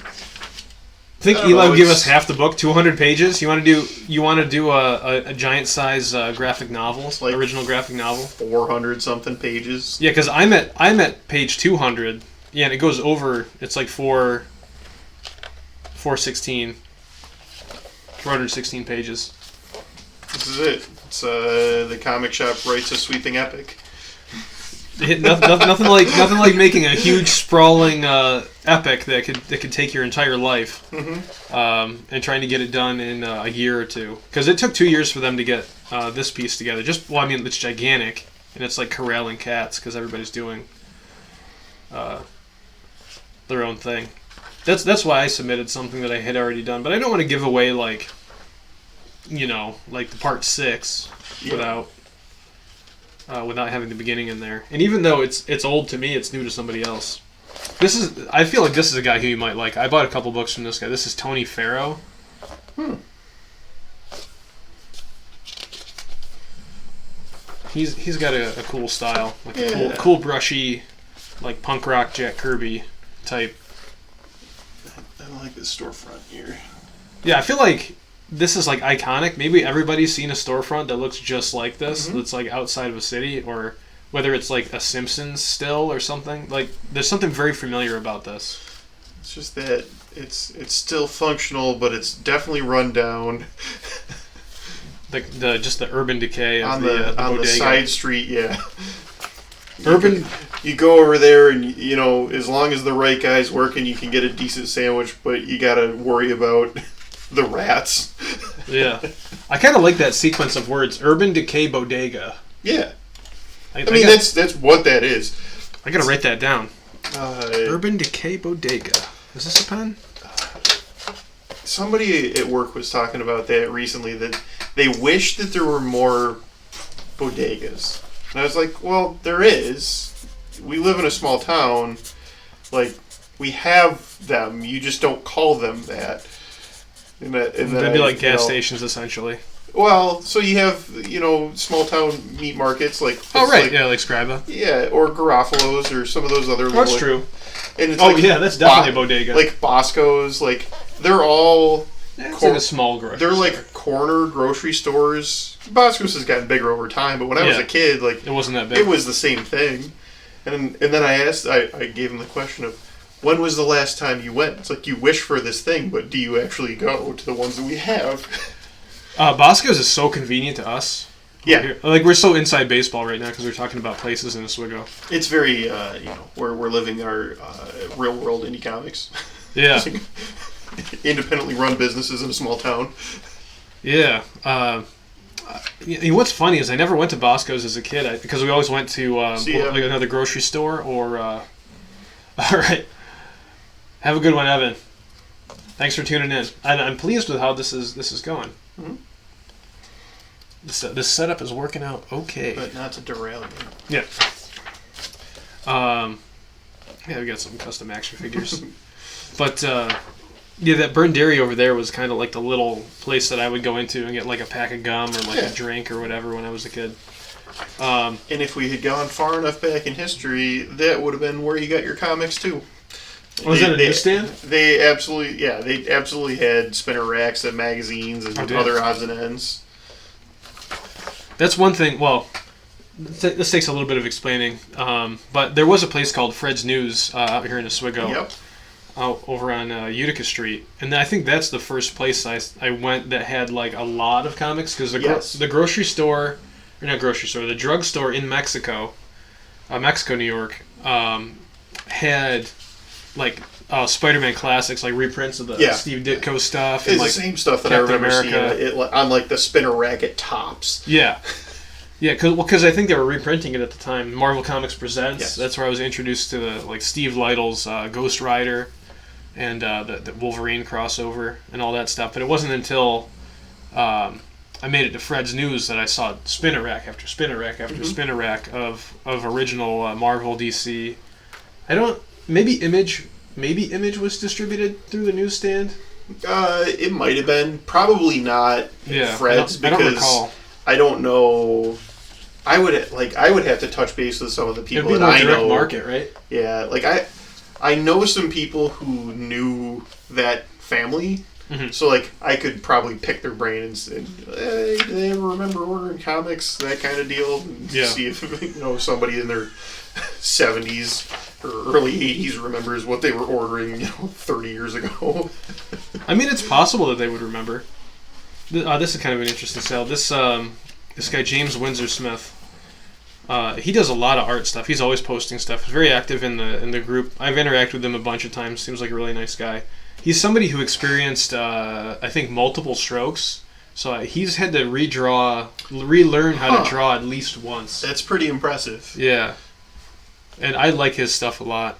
I think Eli would give us half the book, 200 pages. You want to do a giant size graphic novel, like original graphic novel, 400 something pages. Yeah, because I'm at page 200. Yeah, and it goes over. It's like 416 pages. This is it. It's the comic shop writes a sweeping epic. Nothing like making a huge sprawling epic that could take your entire life, and trying to get it done in a year or two. Because it took 2 years for them to get this piece together. It's gigantic, and it's like corralling cats because everybody's doing their own thing. That's why I submitted something that I had already done, but I don't want to give away like the part 6 without having the beginning in there. And even though it's old to me, it's new to somebody else. I feel like this is a guy who you might like. I bought a couple books from this guy. This is Tony Farrow. He's got a cool style, like a cool brushy, like punk rock Jack Kirby type. I like this storefront here. Yeah, I feel like this is like iconic. Maybe everybody's seen a storefront that looks just like this. That's like outside of a city, or whether it's like a Simpsons still or something. Like there's something very familiar about this. It's just that it's still functional, but it's definitely run down. Just the urban decay of on the on bodega. the side street, yeah. Urban. You go over there, and as long as the right guy's working, you can get a decent sandwich, but you gotta worry about the rats. Yeah. I kind of like that sequence of words. Urban Decay Bodega. Yeah. I mean, that's what that is. I gotta write that down. Urban Decay Bodega. Is this a pen? Somebody at work was talking about that recently, that they wish that there were more bodegas. And I was like, well, there is. We live in a small town. Like, we have them. You just don't call them that. And then They'd be like gas stations, essentially. Well, so you have, small town meat markets like... Oh, right, like Scriba. Yeah, or Garofalo's or some of those other... That's true. And it's that's definitely a bodega. Like Bosco's, they're all... It's like a small grocery They're store. like corner grocery stores. Bosco's has gotten bigger over time, but when I was a kid, it wasn't that big. It was the same thing. And then I gave him the question of, when was the last time you went? It's like, you wish for this thing, but do you actually go to the ones that we have? Bosco's is so convenient to us. Yeah. We're so inside baseball right now because we're talking about places in Oswego. It's very, we're living our real world indie comics. Yeah. Independently run businesses in a small town. Yeah. What's funny is I never went to Bosco's as a kid because we always went to another grocery store or... All right. Have a good one, Evan. Thanks for tuning in. I'm pleased with how this is going. Mm-hmm. This setup is working out okay. But not to derail you. Yeah. We got some custom action figures. But, that Burn Dairy over there was kind of like the little place that I would go into and get like a pack of gum or a drink or whatever when I was a kid. And if we had gone far enough back in history, that would have been where you got your comics too. Was that a newsstand? They absolutely had spinner racks and magazines and other odds and ends. That's one thing. Well, this takes a little bit of explaining, but there was a place called Fred's News out here in Oswego. Yep. Out over on Utica Street, and I think that's the first place I went that had like a lot of comics because the grocery store, or not grocery store, the drugstore in Mexico, New York, had like Spider-Man classics, like reprints of the Steve Ditko stuff. It's the same stuff that Captain I remember seeing on like the spinner rack at Tops. Yeah. Yeah, because I think they were reprinting it at the time. Marvel Comics Presents. Yes. That's where I was introduced to the Steve Lytle's Ghost Rider and the Wolverine crossover and all that stuff. But it wasn't until I made it to Fred's News that I saw spinner rack after spinner rack after spinner rack of original Marvel, DC. Maybe Image was distributed through the newsstand. It might have been. Probably not Fred's because I don't recall. I don't know. I would have to touch base with some of the people that I know. Market, right? Yeah, I know some people who knew that family, so I could probably pick their brain and say, hey, do they ever remember ordering comics? That kind of deal. And see if somebody in their 70s or early 80s remembers what they were ordering 30 years ago. I mean, it's possible that they would remember. This is kind of an interesting sale. This guy James Windsor Smith, he does a lot of art stuff. He's always posting stuff. He's very active in the group. I've interacted with him a bunch of times. Seems like a really nice guy. He's somebody who experienced I think multiple strokes. So he's had to relearn how to draw at least once. That's pretty impressive. Yeah, and I like his stuff a lot.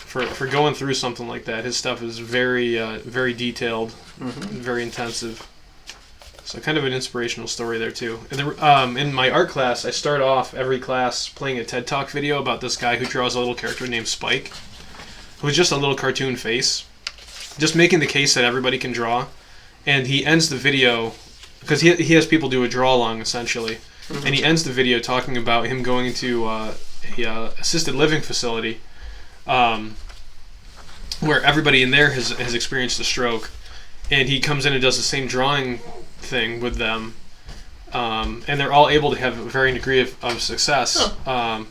For going through something like that, his stuff is very very detailed, very intensive. So kind of an inspirational story there too. And in my art class, I start off every class playing a TED Talk video about this guy who draws a little character named Spike, who's just a little cartoon face, just making the case that everybody can draw. And he ends the video because he has people do a draw along essentially, and he ends the video talking about him going into a assisted living facility. Where everybody in there has experienced a stroke, and he comes in and does the same drawing thing with them, and they're all able to have a varying degree of success, or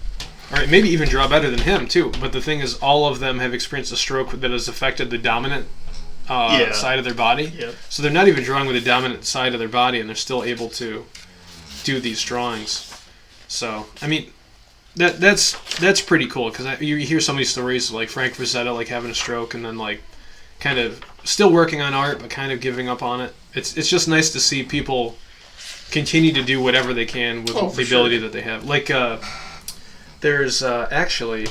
maybe even draw better than him too. But the thing is, all of them have experienced a stroke that has affected the dominant side of their body. Yep. So they're not even drawing with the dominant side of their body, and they're still able to do these drawings. So I mean. That's pretty cool because you hear so many stories like Frank Frazetta having a stroke and then kind of still working on art but kind of giving up on it. It's just nice to see people continue to do whatever they can with the ability that they have. There's actually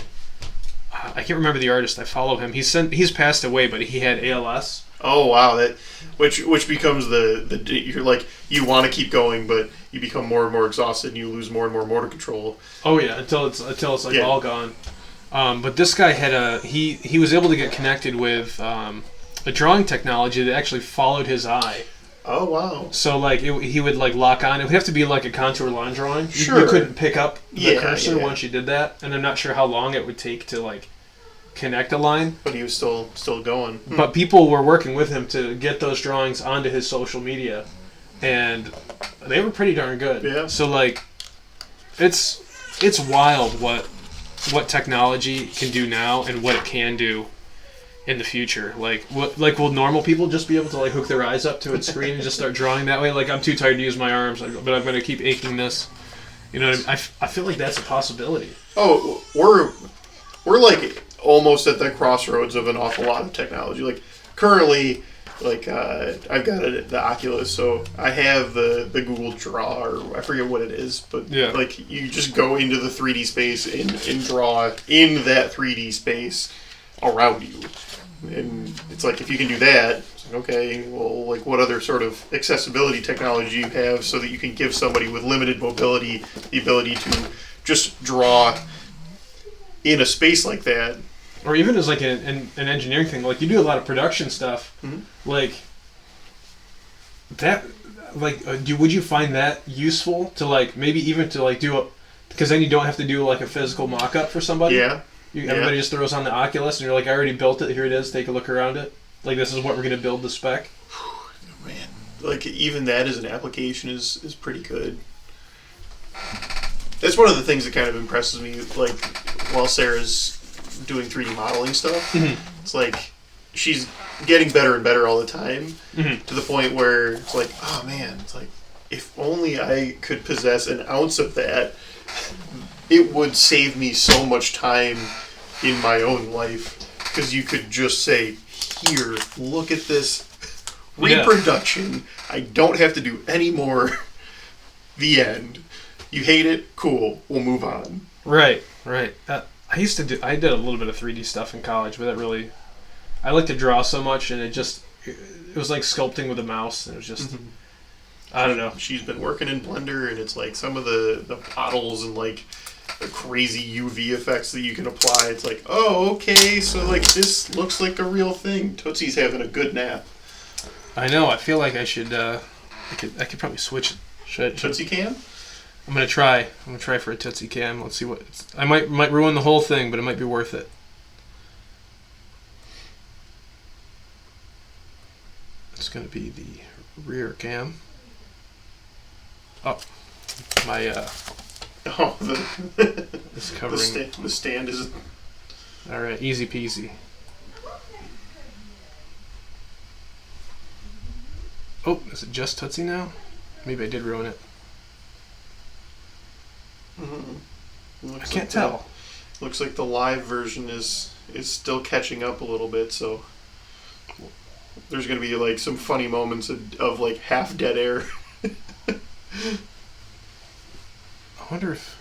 I can't remember the artist. I follow him. He's passed away, but he had ALS. Oh wow, that which becomes the you're you want to keep going, but you become more and more exhausted, and you lose more and more motor control. Oh yeah, until it's all gone. But this guy had he was able to get connected with a drawing technology that actually followed his eye. Oh, wow. So, like, he would, like, lock on. It would have to be, like, a contour line drawing. Sure. You couldn't pick up the cursor once you did that. And I'm not sure how long it would take to, like, connect a line. But he was still going. But people were working with him to get those drawings onto his social media. And they were pretty darn good. Yeah. So, like, it's wild what technology can do now and what it can do in the future. Like, will normal people just be able to, like, hook their eyes up to its screen and just start drawing that way? Like, I'm too tired to use my arms, but I'm going to keep aching this. You know what I mean? I feel like that's a possibility. Oh, we're like almost at the crossroads of an awful lot of technology. Like, currently, like, I've got the Oculus, so I have the Google Draw, or I forget what it is, but like, you just go into the 3D space and draw in that 3D space around you. And it's like, if you can do that, it's like, okay, well, like, what other sort of accessibility technology you have so that you can give somebody with limited mobility the ability to just draw in a space like that? Or even as, like, an engineering thing. Like, you do a lot of production stuff. Mm-hmm. Like, that, like, would you find that useful to, like, maybe even to, like, do a... Because then you don't have to do, like, a physical mock-up for somebody. Yeah. Everybody just throws on the Oculus, and you're like, I already built it. Here it is. Take a look around it. Like, this is what we're going to build the spec. Man, like, even that as an application is pretty good. That's one of the things that kind of impresses me. Like, while Sarah's doing 3D modeling stuff, it's like she's getting better and better all the time, to the point where it's like, oh man, it's like, if only I could possess an ounce of that, it would save me so much time in my own life, because you could just say, here, look at this reproduction. I don't have to do any more. The end. You hate it? Cool. We'll move on. Right. I did a little bit of 3D stuff in college, but I like to draw so much, and it was like sculpting with a mouse, and it was just, I don't know. She's been working in Blender, and it's like some of the models and, like, the crazy UV effects that you can apply. It's like, oh, okay, so, like, this looks like a real thing. Tootsie's having a good nap. I know. I feel like I should. I could probably switch it. Tootsie Cam? I'm gonna try for a Tootsie Cam. Let's see I might ruin the whole thing, but it might be worth it. It's gonna be the rear cam. Oh, my it's covering. The stand is. All right, easy peasy. Oh, is it just Tootsie now? Maybe I did ruin it. I can't tell. Looks like the live version is still catching up a little bit, so there's going to be, like, some funny moments of like, half dead air. I wonder if...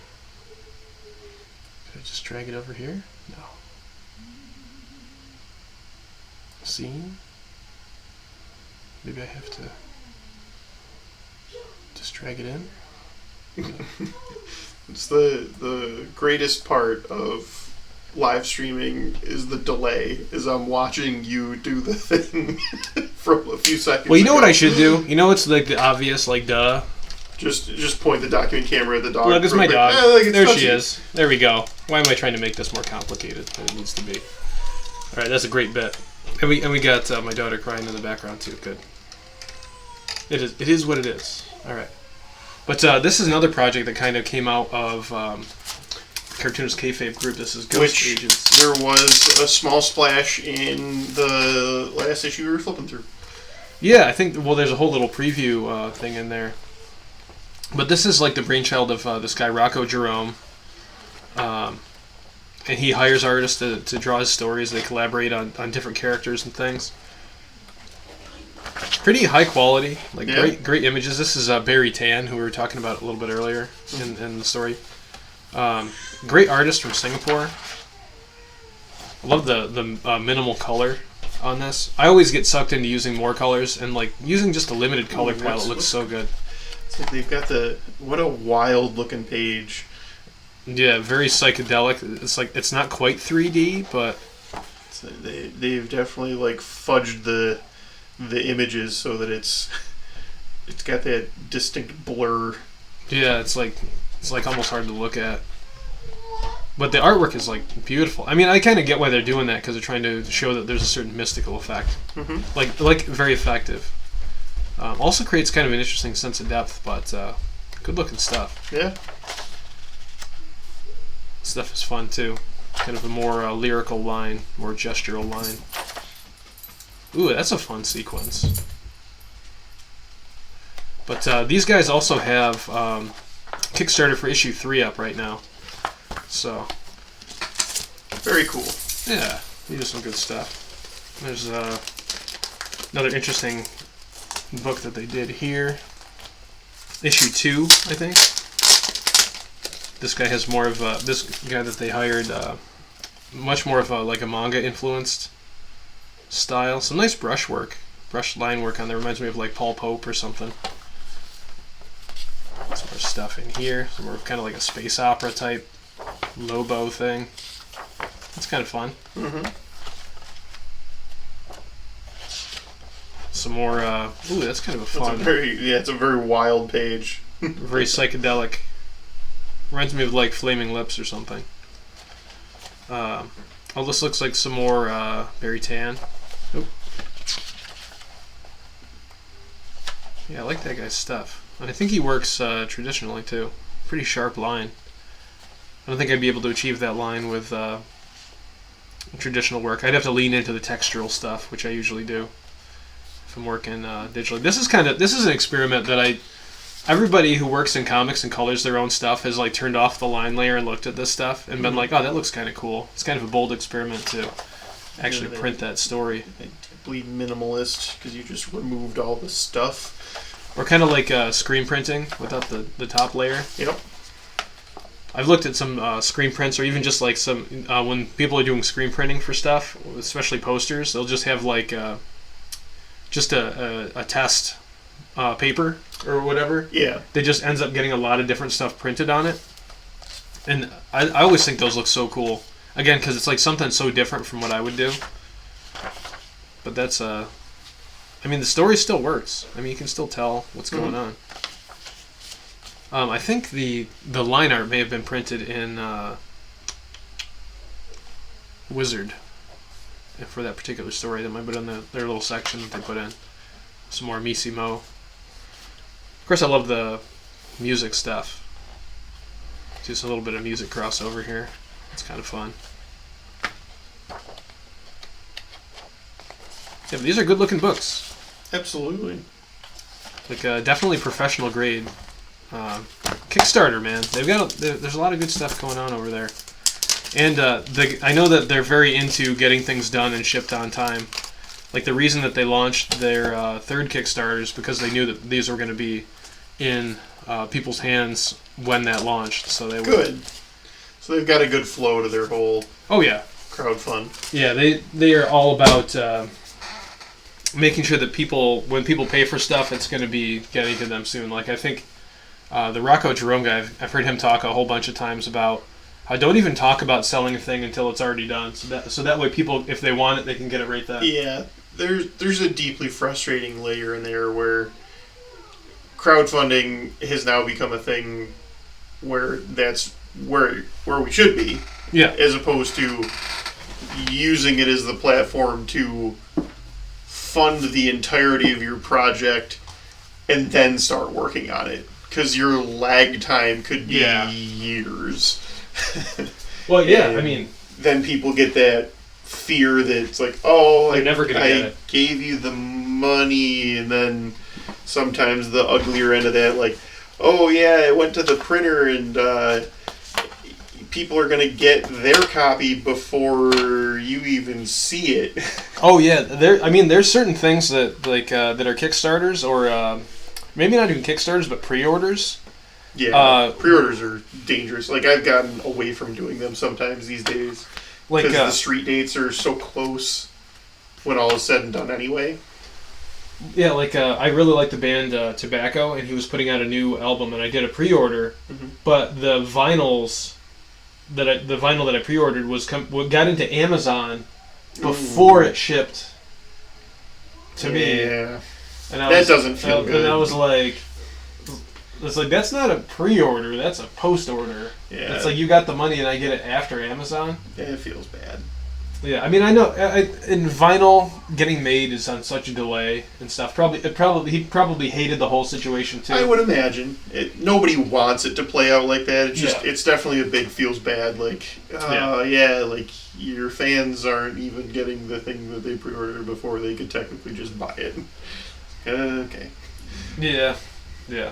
Could I just drag it over here? No. Scene? Maybe I have to just drag it in? It's the greatest part of live streaming is the delay, is I'm watching you do the thing from a few seconds Well, you know ago. what I should do? You know what's, like, the obvious, like, duh? Just point the document camera at the dog. Look, it's my dog. Like, there she is. There we go. Why am I trying to make this more complicated than it needs to be? All right, that's a great bit. And we got my daughter crying in the background too. Good. It is what it is. All right. But this is another project that kind of came out of Cartoonist Kayfabe group. This is Ghost Agents. There was a small splash in the last issue we were flipping through. Yeah, I think. Well, there's a whole little preview thing in there. But this is like the brainchild of this guy Rocko Jerome, and he hires artists to draw his stories. They collaborate on different characters and things. Pretty high quality, like great images. This is Barry Tan, who we were talking about a little bit earlier in the story. Great artist from Singapore. I love the minimal color on this. I always get sucked into using more colors, and like using just a limited color palette looks so good. So they've got what a wild looking page. Yeah, very psychedelic. It's like it's not quite 3D, but So they've definitely like fudged the images so that it's got that distinct blur. Yeah, it's like almost hard to look at. But the artwork is like beautiful. I mean, I kind of get why they're doing that because they're trying to show that there's a certain mystical effect, like very effective. Also creates kind of an interesting sense of depth, but good looking stuff. Yeah, Stuff is fun too. Kind of a more lyrical line, more gestural line. Ooh, that's a fun sequence. But these guys also have Kickstarter for issue 3 up right now. So very cool. Yeah, these are some good stuff. There's another interesting book that they did here. Issue 2, I think. This guy has more of this guy that they hired, much more of like a manga influenced style. Some nice brush line work on there. Reminds me of like Paul Pope or something. Some more stuff in here. Some more kind of like a space opera type Lobo thing. It's kind of fun. Some more. Ooh, that's kind of a fun. It's a very wild page. Very psychedelic. Reminds me of like Flaming Lips or something. Oh, this looks like some more Barry Tan. Oop. Yeah, I like that guy's stuff. And I think he works traditionally too. Pretty sharp line. I don't think I'd be able to achieve that line with traditional work. I'd have to lean into the textural stuff, which I usually do if I'm working digitally. This is an experiment that everybody who works in comics and colors their own stuff has like turned off the line layer and looked at this stuff and been like, oh, that looks kind of cool. It's kind of a bold experiment to actually print that story. Deeply minimalist because you just removed all the stuff. Or kind of like screen printing without the top layer. Yep. I've looked at some screen prints, or even just like some when people are doing screen printing for stuff, especially posters, they'll just have like just a test paper or whatever. Yeah. They just ends up getting a lot of different stuff printed on it, and I always think those look so cool. Again, because it's like something so different from what I would do. But that's I mean, the story still works. I mean, you can still tell what's going on. I think the line art may have been printed in Wizerd for that particular story. That might have been in their little section that they put in. Some more Missimo. Of course, I love the music stuff. Just a little bit of music crossover here. It's kind of fun. Yeah, but these are good-looking books. Absolutely. Like definitely professional grade. Kickstarter, man. There's a lot of good stuff going on over there. And I know that they're very into getting things done and shipped on time. Like the reason that they launched their third Kickstarter is because they knew that these were going to be in people's hands when that launched. So they good. So they've got a good flow to their whole. Oh yeah. Crowdfund. Yeah, they are all about making sure that when people pay for stuff, it's going to be getting to them soon. Like I think the Rocko Jerome guy, I've heard him talk a whole bunch of times about how don't even talk about selling a thing until it's already done. So that way people, if they want it, they can get it right then. Yeah, there's a deeply frustrating layer in there where crowdfunding has now become a thing where that's where we should be. Yeah. As opposed to using it as the platform to fund the entirety of your project and then start working on it. Because your lag time could be years. Well, yeah, I mean... Then people get that fear that it's like, oh, they're never gonna get it. Gave you the money, and then sometimes the uglier end of that, like, oh, yeah, it went to the printer, and people are going to get their copy before you even see it. Oh, yeah. There's certain things that that are Kickstarters or... maybe not even Kickstarters, but pre-orders. Yeah, pre-orders are dangerous. Like, I've gotten away from doing them sometimes these days. Because the street dates are so close when all is said and done anyway. Yeah, I really like the band Tobacco, and he was putting out a new album, and I did a pre-order, but the vinyl that I pre-ordered got into Amazon before it shipped to me. Yeah. And That doesn't feel good. And I was like, that's not a pre-order, that's a post-order. Yeah. It's like you got the money and I get it after Amazon. Yeah, it feels bad. Yeah, I mean, I know in vinyl, getting made is on such a delay and stuff. He probably hated the whole situation too. I would imagine. Nobody wants it to play out like that. It's just, it's definitely a big feels bad. Like, like your fans aren't even getting the thing that they pre-ordered before they could technically just buy it. Okay. Yeah,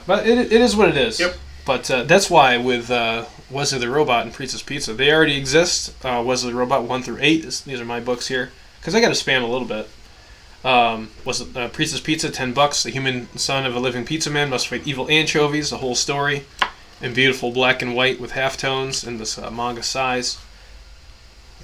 but it is what it is. Yep. But that's why with Wesley the Robot and Pizza's Pizza, they already exist. Wesley the Robot 1 through 8. These are my books here because I got to spam a little bit. Pizza's Pizza, $10. The human son of a living pizza man must fight evil anchovies. The whole story in beautiful black and white with halftones in this manga size.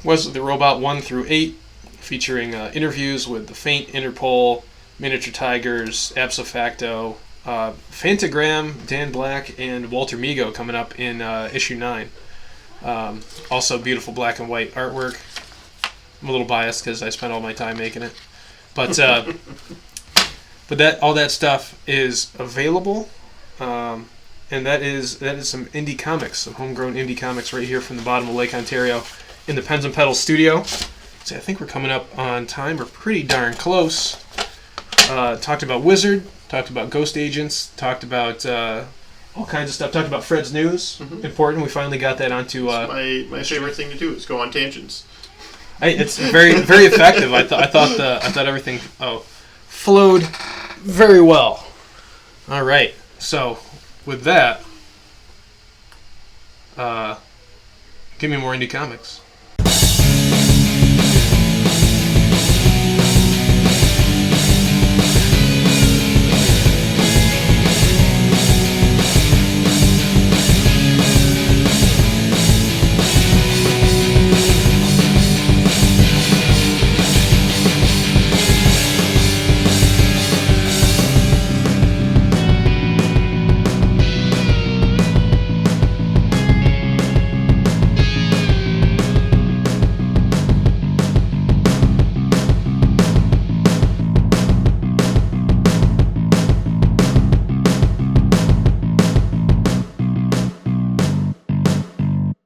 Wesley the Robot 1 through 8, featuring interviews with the Faint, Interpol, Miniature Tigers, Abso Facto, Fantagram, Dan Black, and Walter Migo coming up in issue 9. Also beautiful black and white artwork. I'm a little biased because I spent all my time making it. But all that stuff is available. And that is some indie comics, some homegrown indie comics right here from the bottom of Lake Ontario in the Pens and Pedals studio. So I think we're coming up on time. We're pretty darn close. Talked about Wizerd, talked about Ghost Agents, talked about all kinds of stuff. Talked about Fred's News. Mm-hmm. Important. We finally got that onto. My favorite thing to do is go on tangents. It's very very effective. I thought everything flowed very well. All right. So with that, give me more indie comics.